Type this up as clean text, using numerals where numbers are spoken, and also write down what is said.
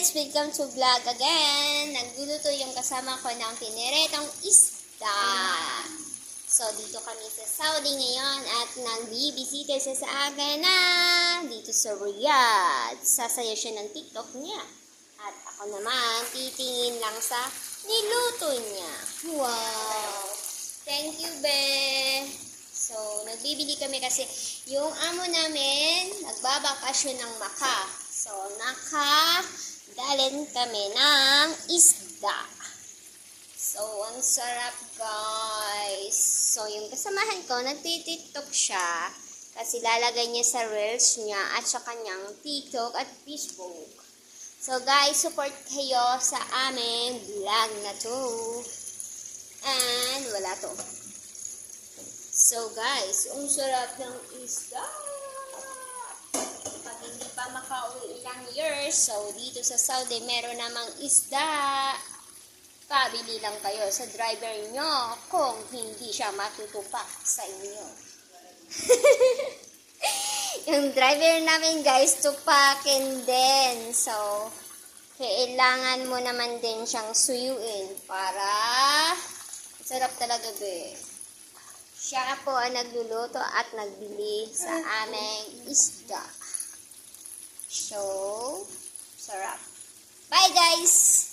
guys! Welcome to vlog again! Nagluluto yung kasama ko ng piniretong isda. So, dito kami sa Saudi ngayon at nagbibisita siya sa akin na dito sa Riyadh. Sasaya siya ng TikTok niya. At ako naman, titingin lang sa niluto niya. Wow! Thank you, be! So, nagbibili kami kasi yung amo namin nagbabakasyon ng Maka. So, nakadalhin kami ng isda. So, ang sarap, guys. So, yung kasamahan ko, nagtitiktok siya kasi lalagay niya sa reels niya at sa kanyang TikTok at Facebook. So, guys, support kayo sa aming vlog na to. And, wala to. So, guys, ang sarap ng isda. Pag hindi pa makauwi ilang years, so dito sa Saudi, meron namang isda. Pabili lang kayo sa driver nyo kung hindi siya matutupak sa inyo. Yung driver namin, guys, tupakin din. So, kailangan mo naman din siyang suyuin para sarap talaga, be. Siya po ang nagluluto at nagbili sa aming isda. So, sarap. Bye, guys!